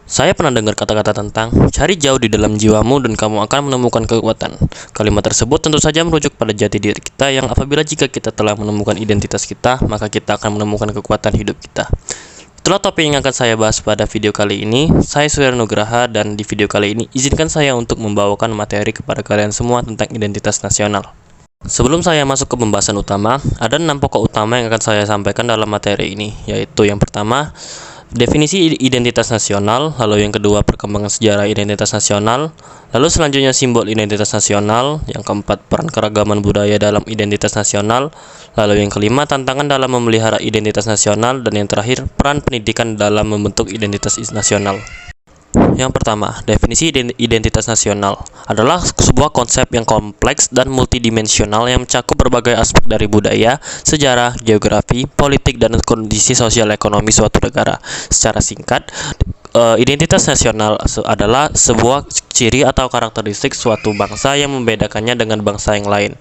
Saya pernah dengar kata-kata tentang cari jauh di dalam jiwamu dan kamu akan menemukan kekuatan. Kalimat tersebut tentu saja merujuk pada jati diri kita yang apabila jika kita telah menemukan identitas kita, maka kita akan menemukan kekuatan hidup kita. Itulah topik yang akan saya bahas pada video kali ini. Saya Surya Nugraha dan di video kali ini izinkan saya untuk membawakan materi kepada kalian semua tentang identitas nasional. Sebelum saya masuk ke pembahasan utama, ada 6 pokok utama yang akan saya sampaikan dalam materi ini, yaitu yang pertama, definisi identitas nasional, lalu yang kedua perkembangan sejarah identitas nasional, lalu selanjutnya simbol identitas nasional, yang keempat peran keragaman budaya dalam identitas nasional, lalu yang kelima tantangan dalam memelihara identitas nasional, dan yang terakhir peran pendidikan dalam membentuk identitas nasional. Yang pertama, definisi identitas nasional adalah sebuah konsep yang kompleks dan multidimensional yang mencakup berbagai aspek dari budaya, sejarah, geografi, politik, dan kondisi sosial ekonomi suatu negara. Secara singkat, identitas nasional adalah sebuah ciri atau karakteristik suatu bangsa yang membedakannya dengan bangsa yang lain.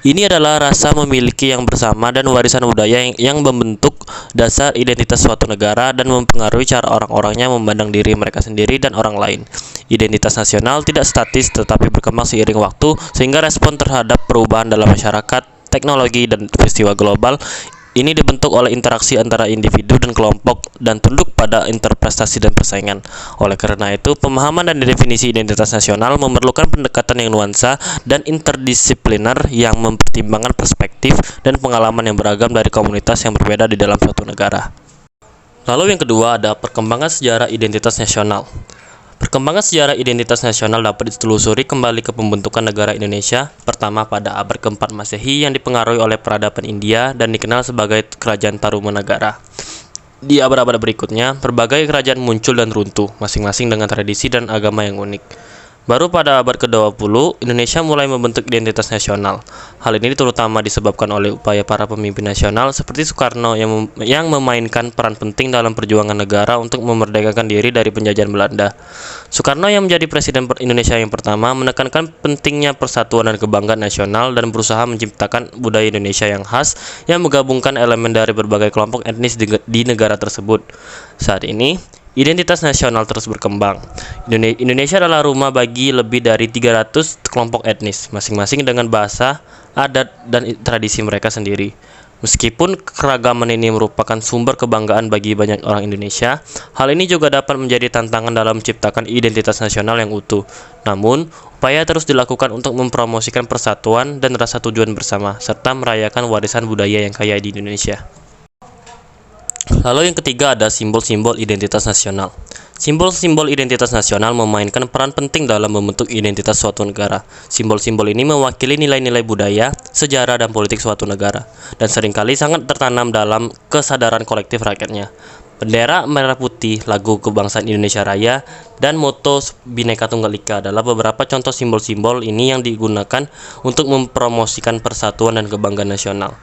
Ini adalah rasa memiliki yang bersama dan warisan budaya yang membentuk dasar identitas suatu negara dan mempengaruhi cara orang-orangnya memandang diri mereka sendiri dan orang lain. Identitas nasional tidak statis tetapi berkembang seiring waktu sehingga respon terhadap perubahan dalam masyarakat, teknologi, dan peristiwa global ini dibentuk oleh interaksi antara individu dan kelompok dan tunduk pada interpretasi dan persaingan. Oleh karena itu, pemahaman dan definisi identitas nasional memerlukan pendekatan yang nuansa dan interdisipliner yang mempertimbangkan perspektif dan pengalaman yang beragam dari komunitas yang berbeda di dalam suatu negara. Lalu yang kedua ada perkembangan sejarah identitas nasional. Perkembangan sejarah identitas nasional dapat ditelusuri kembali ke pembentukan negara Indonesia pertama pada abad ke-4 Masehi yang dipengaruhi oleh peradaban India dan dikenal sebagai Kerajaan Tarumanagara. Di abad-abad berikutnya, berbagai kerajaan muncul dan runtuh, masing-masing dengan tradisi dan agama yang unik. Baru pada abad ke-20, Indonesia mulai membentuk identitas nasional. Hal ini terutama disebabkan oleh upaya para pemimpin nasional seperti Soekarno yang memainkan peran penting dalam perjuangan negara untuk memerdekakan diri dari penjajahan Belanda. Soekarno yang menjadi presiden Indonesia yang pertama menekankan pentingnya persatuan dan kebanggaan nasional dan berusaha menciptakan budaya Indonesia yang khas yang menggabungkan elemen dari berbagai kelompok etnis di negara tersebut. Saat ini, identitas nasional terus berkembang. Indonesia adalah rumah bagi lebih dari 300 kelompok etnis, masing-masing dengan bahasa, adat, dan tradisi mereka sendiri. Meskipun keragaman ini merupakan sumber kebanggaan bagi banyak orang Indonesia, hal ini juga dapat menjadi tantangan dalam menciptakan identitas nasional yang utuh. Namun, upaya terus dilakukan untuk mempromosikan persatuan dan rasa tujuan bersama, serta merayakan warisan budaya yang kaya di Indonesia. Lalu yang ketiga ada simbol-simbol identitas nasional. Simbol-simbol identitas nasional memainkan peran penting dalam membentuk identitas suatu negara. Simbol-simbol ini mewakili nilai-nilai budaya, sejarah, dan politik suatu negara, dan seringkali sangat tertanam dalam kesadaran kolektif rakyatnya. Bendera merah putih, lagu kebangsaan Indonesia Raya, dan moto Bhinneka Tunggal Ika adalah beberapa contoh simbol-simbol ini yang digunakan untuk mempromosikan persatuan dan kebanggaan nasional.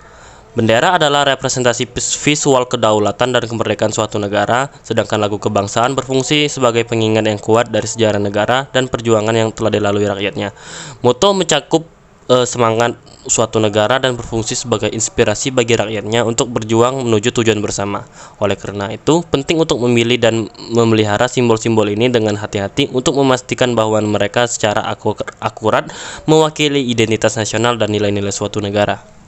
Bendera adalah representasi visual kedaulatan dan kemerdekaan suatu negara, sedangkan lagu kebangsaan berfungsi sebagai pengingat yang kuat dari sejarah negara dan perjuangan yang telah dilalui rakyatnya. Moto mencakup semangat suatu negara dan berfungsi sebagai inspirasi bagi rakyatnya untuk berjuang menuju tujuan bersama. Oleh karena itu, penting untuk memilih dan memelihara simbol-simbol ini dengan hati-hati untuk memastikan bahwa mereka secara akurat mewakili identitas nasional dan nilai-nilai suatu negara.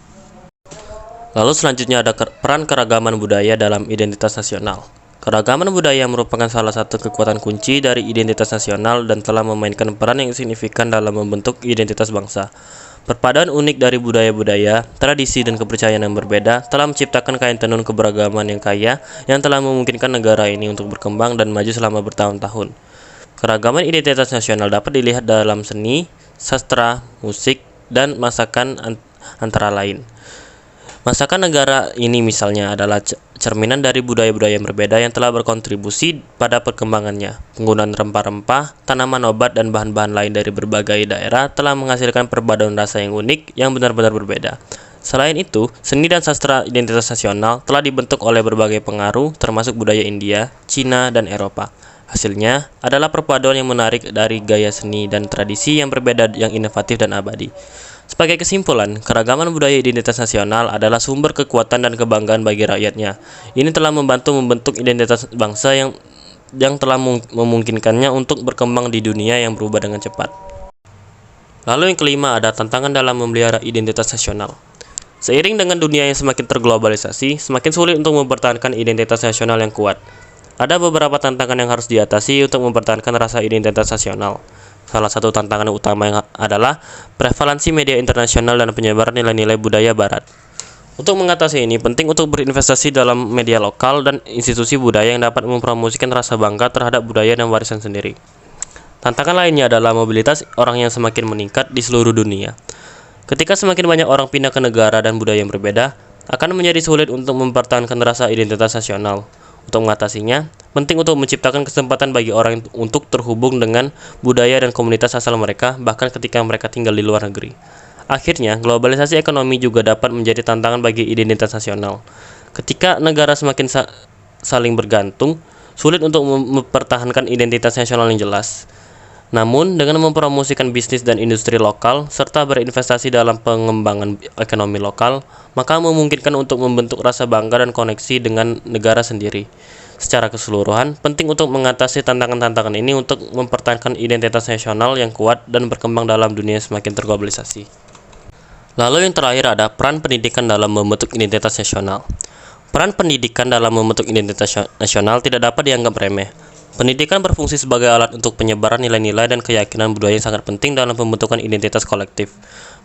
Lalu selanjutnya ada peran keragaman budaya dalam identitas nasional. Keragaman budaya merupakan salah satu kekuatan kunci dari identitas nasional dan telah memainkan peran yang signifikan dalam membentuk identitas bangsa. Perpaduan unik dari budaya-budaya, tradisi, dan kepercayaan yang berbeda telah menciptakan kain tenun keberagaman yang kaya yang telah memungkinkan negara ini untuk berkembang dan maju selama bertahun-tahun. Keragaman identitas nasional dapat dilihat dalam seni, sastra, musik, dan masakan antara lain. Masakan negara ini misalnya adalah cerminan dari budaya-budaya yang berbeda yang telah berkontribusi pada perkembangannya. Penggunaan rempah-rempah, tanaman obat, dan bahan-bahan lain dari berbagai daerah telah menghasilkan perpaduan rasa yang unik yang benar-benar berbeda. Selain itu, seni dan sastra identitas nasional telah dibentuk oleh berbagai pengaruh termasuk budaya India, Cina, dan Eropa. Hasilnya adalah perpaduan yang menarik dari gaya seni dan tradisi yang berbeda yang inovatif dan abadi. Sebagai kesimpulan, keragaman budaya identitas nasional adalah sumber kekuatan dan kebanggaan bagi rakyatnya. Ini telah membantu membentuk identitas bangsa yang yang telah memungkinkannya untuk berkembang di dunia yang berubah dengan cepat. Lalu yang kelima ada tantangan dalam memelihara identitas nasional. Seiring dengan dunia yang semakin terglobalisasi, semakin sulit untuk mempertahankan identitas nasional yang kuat. Ada beberapa tantangan yang harus diatasi untuk mempertahankan rasa identitas nasional. Salah satu tantangan utama yang adalah prevalensi media internasional dan penyebaran nilai-nilai budaya barat. Untuk mengatasi ini, penting untuk berinvestasi dalam media lokal dan institusi budaya yang dapat mempromosikan rasa bangga terhadap budaya dan warisan sendiri. Tantangan lainnya adalah mobilitas orang yang semakin meningkat di seluruh dunia. Ketika semakin banyak orang pindah ke negara dan budaya yang berbeda, akan menjadi sulit untuk mempertahankan rasa identitas nasional. Untuk mengatasinya, penting untuk menciptakan kesempatan bagi orang untuk terhubung dengan budaya dan komunitas asal mereka, bahkan ketika mereka tinggal di luar negeri. Akhirnya, globalisasi ekonomi juga dapat menjadi tantangan bagi identitas nasional. Ketika negara semakin saling bergantung, sulit untuk mempertahankan identitas nasional yang jelas. Namun, dengan mempromosikan bisnis dan industri lokal, serta berinvestasi dalam pengembangan ekonomi lokal, maka memungkinkan untuk membentuk rasa bangga dan koneksi dengan negara sendiri. Secara keseluruhan, penting untuk mengatasi tantangan-tantangan ini untuk mempertahankan identitas nasional yang kuat dan berkembang dalam dunia semakin terglobalisasi. Lalu yang terakhir ada peran pendidikan dalam membentuk identitas nasional. Peran pendidikan dalam membentuk identitas nasional tidak dapat dianggap remeh. Pendidikan berfungsi sebagai alat untuk penyebaran nilai-nilai dan keyakinan budaya yang sangat penting dalam pembentukan identitas kolektif.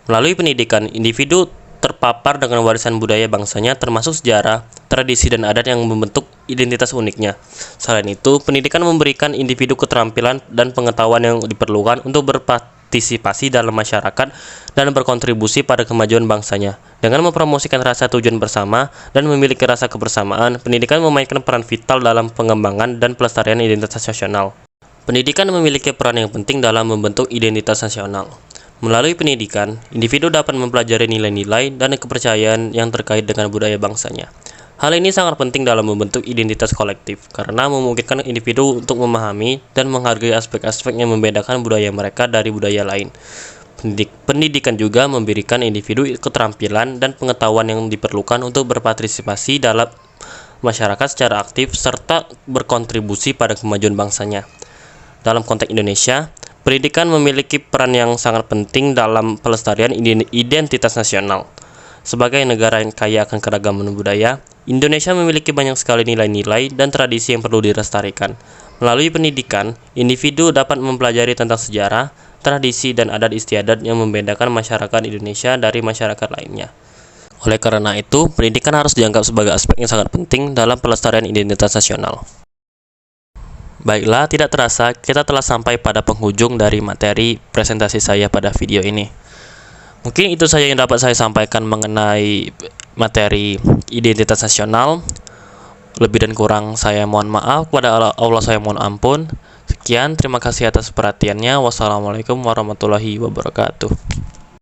Melalui pendidikan, individu terpapar dengan warisan budaya bangsanya termasuk sejarah, tradisi, dan adat yang membentuk identitas uniknya. Selain itu, pendidikan memberikan individu keterampilan dan pengetahuan yang diperlukan untuk berpartisipasi dalam masyarakat dan berkontribusi pada kemajuan bangsanya. Dengan mempromosikan rasa tujuan bersama dan memiliki rasa kebersamaan, pendidikan memainkan peran vital dalam pengembangan dan pelestarian identitas nasional. Pendidikan memiliki peran yang penting dalam membentuk identitas nasional. Melalui pendidikan, individu dapat mempelajari nilai-nilai dan kepercayaan yang terkait dengan budaya bangsanya. Hal ini sangat penting dalam membentuk identitas kolektif, karena memungkinkan individu untuk memahami dan menghargai aspek-aspek yang membedakan budaya mereka dari budaya lain. Pendidikan juga memberikan individu keterampilan dan pengetahuan yang diperlukan untuk berpartisipasi dalam masyarakat secara aktif serta berkontribusi pada kemajuan bangsanya. Dalam konteks Indonesia, pendidikan memiliki peran yang sangat penting dalam pelestarian identitas nasional. Sebagai negara yang kaya akan keragaman budaya, Indonesia memiliki banyak sekali nilai-nilai dan tradisi yang perlu dilestarikan. Melalui pendidikan, individu dapat mempelajari tentang sejarah, tradisi, dan adat istiadat yang membedakan masyarakat Indonesia dari masyarakat lainnya. Oleh karena itu, pendidikan harus dianggap sebagai aspek yang sangat penting dalam pelestarian identitas nasional. Baiklah, tidak terasa kita telah sampai pada penghujung dari materi presentasi saya pada video ini. Mungkin itu saja yang dapat saya sampaikan mengenai materi identitas nasional. Lebih dan kurang saya mohon maaf, kepada Allah saya mohon ampun. Sekian, terima kasih atas perhatiannya. Wassalamualaikum warahmatullahi wabarakatuh.